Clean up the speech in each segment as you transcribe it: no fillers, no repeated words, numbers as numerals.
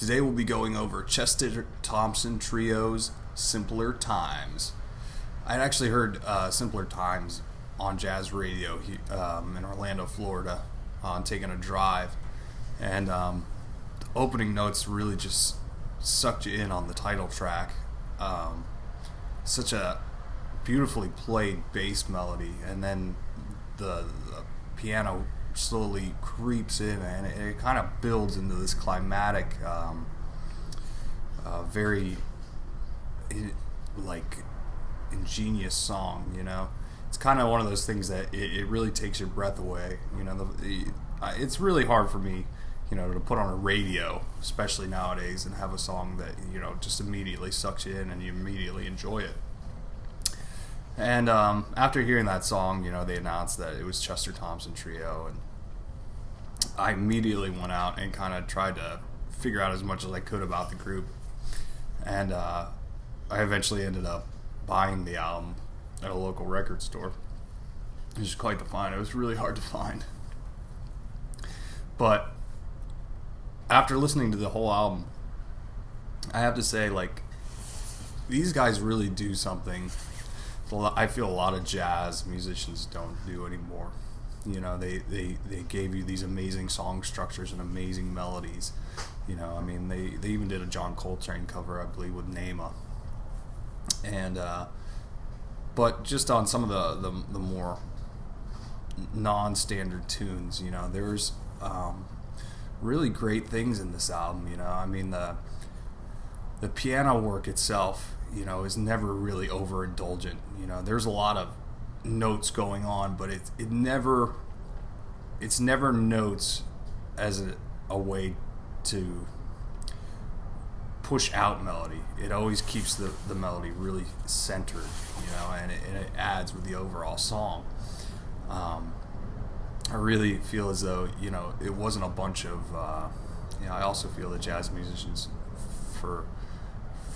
Today we'll be going over Chester Thompson Trio's Simpler Times. I'd actually heard Simpler Times on jazz radio in Orlando, Florida, on taking a drive. And the opening notes really just sucked you in on the title track. Such a beautifully played bass melody, and then the piano slowly creeps in, and it kind of builds into this climatic, very ingenious song. It's kind of one of those things that it really takes your breath away. It's really hard for me, to put on a radio, especially nowadays, and have a song that just immediately sucks you in and you immediately enjoy it. And after hearing that song, they announced that it was Chester Thompson Trio, and I immediately went out and kind of tried to figure out as much as I could about the group. And I eventually ended up buying the album at a local record store. It was quite the find. It was really hard to find. But after listening to the whole album, I have to say, these guys really do something I feel a lot of jazz musicians don't do anymore. They gave you these amazing song structures and amazing melodies. They even did a John Coltrane cover, I believe, with Nema. And but just on some of the more non-standard tunes, there's really great things in this album. The piano work itself, is never really overindulgent. There's a lot of notes going on, but it's never notes as a way to push out melody. It always keeps the melody really centered, and it adds with the overall song. I really feel as though, it wasn't a bunch of, I also feel that jazz musicians, for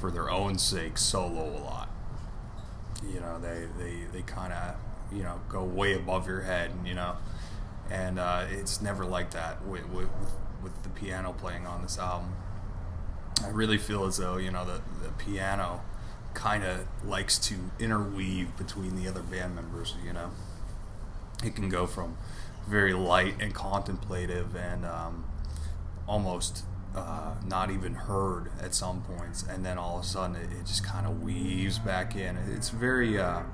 their own sake, solo a lot. They kind of, go way above your head, and it's never like that with the piano playing on this album. I really feel as though, the piano kind of likes to interweave between the other band members. It can go from very light and contemplative and almost not even heard at some points, and then all of a sudden it just kind of weaves back in. It's very how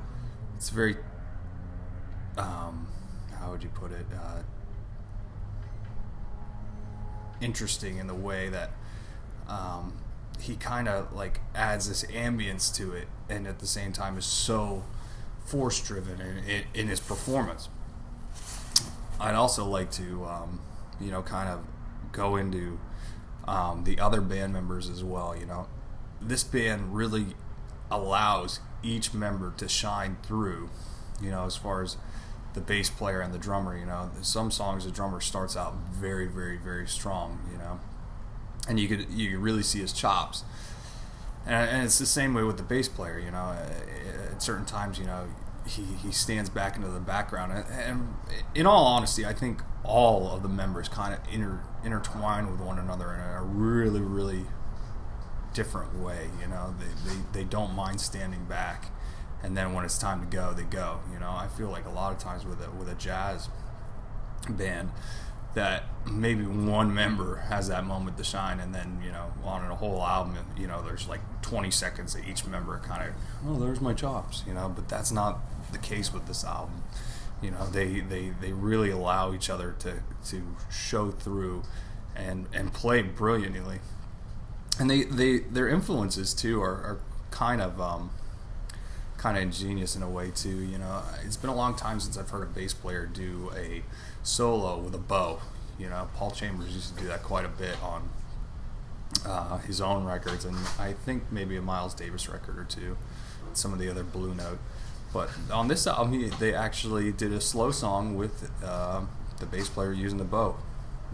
would you put it, interesting in the way that he kind of adds this ambience to it, and at the same time is so force driven in his performance. I'd also like to kind of go into the other band members as well. This band really allows each member to shine through, as far as the bass player and the drummer. Some songs the drummer starts out very, very, very strong, and you could really see his chops, and it's the same way with the bass player. At certain times, he stands back into the background, and in all honesty, I think all of the members kind of intertwine with one another in a really, really different way. They don't mind standing back, and then when it's time to go, they go. I feel like a lot of times with a jazz band, that maybe one member has that moment to shine, and then on a whole album, there's 20 seconds that each member kind of, oh, there's my chops, but that's not the case with this album. They really allow each other to show through and play brilliantly, and their influences too are kind of ingenious in a way too. It's been a long time since I've heard a bass player do a solo with a bow. Paul Chambers used to do that quite a bit on his own records, and I think maybe a Miles Davis record or two, some of the other Blue Note. But on this album, they actually did a slow song with the bass player using the bow,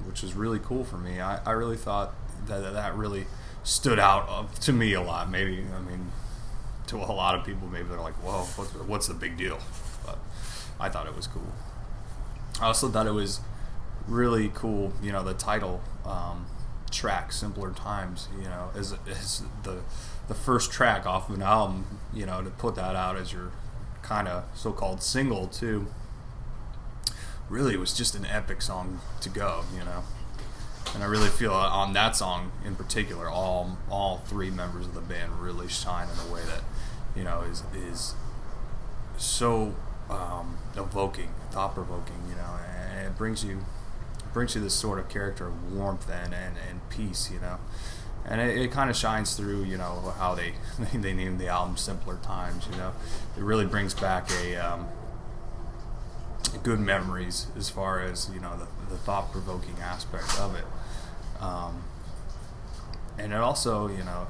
which was really cool for me. I really thought that really stood out to me a lot. Maybe, to a lot of people, maybe they're like, whoa, what's the big deal? But I thought it was cool. I also thought it was really cool, the title, track, Simpler Times, you know, is the first track off of an album, you know, to put that out as your kind of so-called single too, really was just an epic song to go, you know. And I really feel on that song in particular, all three members of the band really shine in a way that, you know, is so evoking, thought-provoking, you know, and it brings you this sort of character of warmth and peace, you know. And it kind of shines through, you know, how they named the album Simpler Times, you know. It really brings back good memories as far as, you know, the thought-provoking aspect of it. And it also, you know,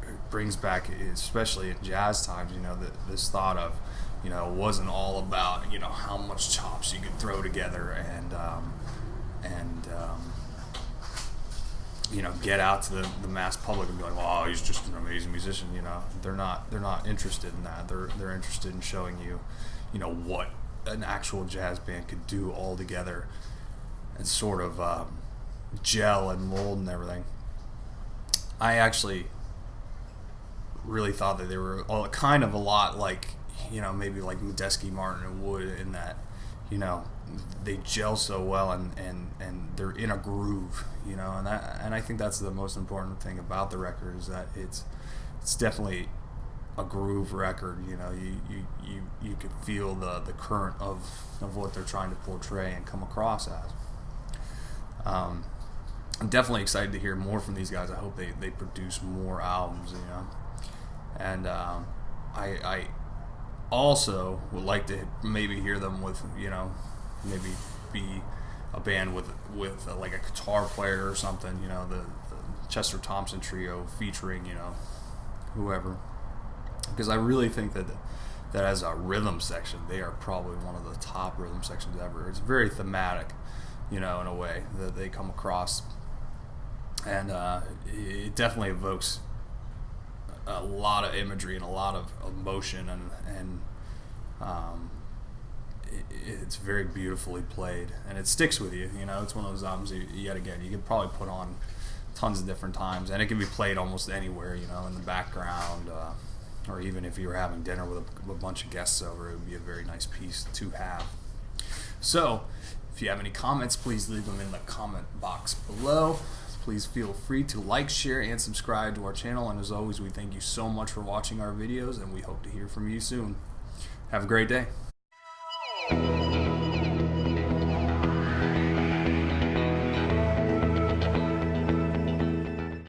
it brings back, especially in jazz times, you know, this thought of, you know, it wasn't all about, you know, how much chops you could throw together and you know, get out to the mass public and be like, oh, he's just an amazing musician. You know, they're not interested in that. They're interested in showing you, you know, what an actual jazz band could do all together and sort of gel and mold and everything. I actually really thought that they were all kind of a lot like, you know, maybe like Medeski, Martin, and Wood, in that, you know, they gel so well and they're in a groove, you know, and I think that's the most important thing about the record, is that it's definitely a groove record. You know, you could feel the current of what they're trying to portray and come across as. I'm definitely excited to hear more from these guys. I hope they produce more albums, you know, and I also would like to maybe hear them with, you know, maybe be a band with like a guitar player or something, you know, the Chester Thompson Trio featuring, you know, whoever, because I really think that as a rhythm section, they are probably one of the top rhythm sections ever. It's very thematic, you know, in a way that they come across, and it definitely evokes a lot of imagery and a lot of emotion, and it's very beautifully played, and it sticks with you. You know, it's one of those albums yet again you could probably put on tons of different times, and it can be played almost anywhere, you know, in the background, or even if you were having dinner with a bunch of guests over, it would be a very nice piece to have. So if you have any comments, please leave them in the comment box below. Please feel free to like, share, and subscribe to our channel. And as always, we thank you so much for watching our videos, and we hope to hear from you soon. Have a great day.